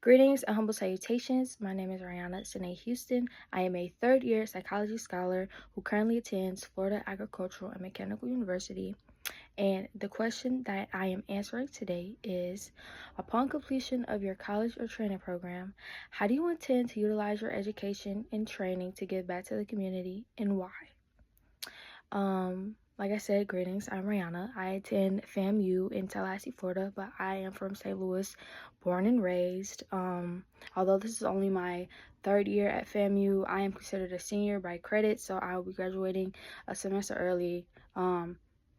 Greetings and humble salutations. My name is Rayonna Houston. I am a third-year psychology scholar who currently attends Florida Agricultural and Mechanical University. And the question that I am answering today is, upon completion of your college or training program, how do you intend to utilize your education and training to give back to the community, and why? Like I said, greetings. I'm Rayonna. I attend FAMU in Tallahassee, Florida, but I am from St. Louis, born and raised. Although this is only my third year at FAMU, I am considered a senior by credit, so I will be graduating a semester early,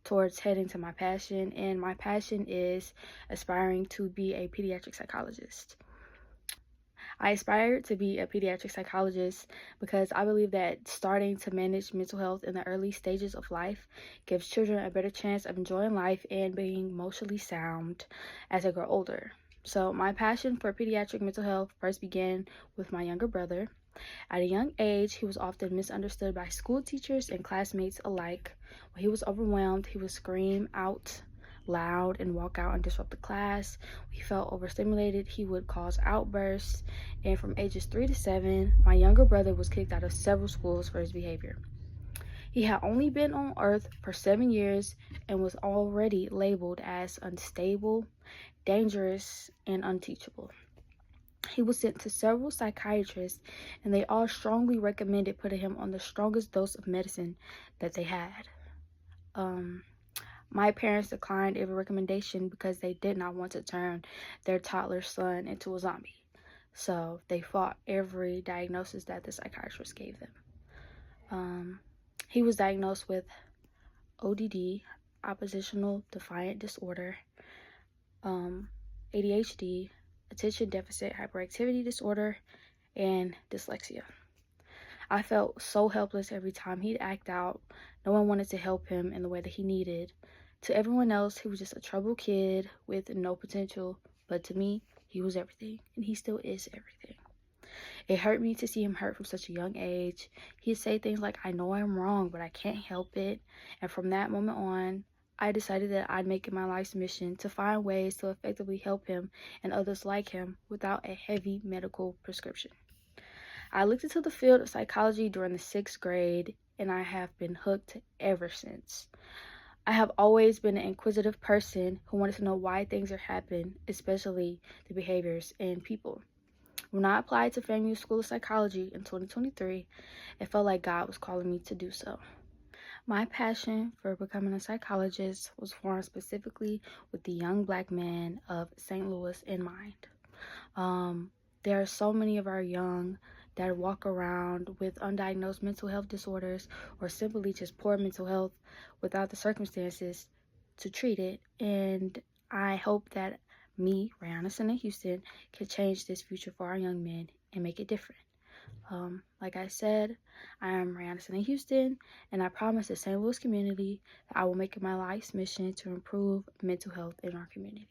towards heading to my passion. And my passion is aspiring to be a pediatric psychologist. I aspired to be a pediatric psychologist because I believe that starting to manage mental health in the early stages of life gives children a better chance of enjoying life and being emotionally sound as they grow older. So my passion for pediatric mental health first began with my younger brother. At a young age, he was often misunderstood by school teachers and classmates alike. When he was overwhelmed, he would scream out loud and walk out and disrupt the class. When he felt overstimulated, he would cause outbursts. And from ages 3 to 7, my younger brother was kicked out of several schools for his behavior. He had only been on Earth for 7 years and was already labeled as unstable, dangerous, and unteachable. He was sent to several psychiatrists, and they all strongly recommended putting him on the strongest dose of medicine that they had. My parents declined every recommendation because they did not want to turn their toddler son into a zombie. So they fought every diagnosis that the psychiatrist gave them. He was diagnosed with ODD, oppositional defiant disorder, ADHD, attention deficit hyperactivity disorder, and dyslexia. I felt so helpless every time he'd act out. No one wanted to help him in the way that he needed. To everyone else, he was just a troubled kid with no potential, but to me, he was everything, and he still is everything. It hurt me to see him hurt from such a young age. He'd say things like, "I know I'm wrong, but I can't help it." And from that moment on, I decided that I'd make it my life's mission to find ways to effectively help him and others like him without a heavy medical prescription. I looked into the field of psychology during the 6th grade, and I have been hooked ever since. I have always been an inquisitive person who wanted to know why things are happening, especially the behaviors in people. When I applied to FAMU School of Psychology in 2023, it felt like God was calling me to do so. My passion for becoming a psychologist was formed specifically with the young black man of St. Louis in mind. There are so many of our young that walk around with undiagnosed mental health disorders or simply just poor mental health without the circumstances to treat it. And I hope that me, Rayonna Houston, can change this future for our young men and make it different. Like I said, I am Rayonna Houston, and I promise the St. Louis community that I will make it my life's mission to improve mental health in our community.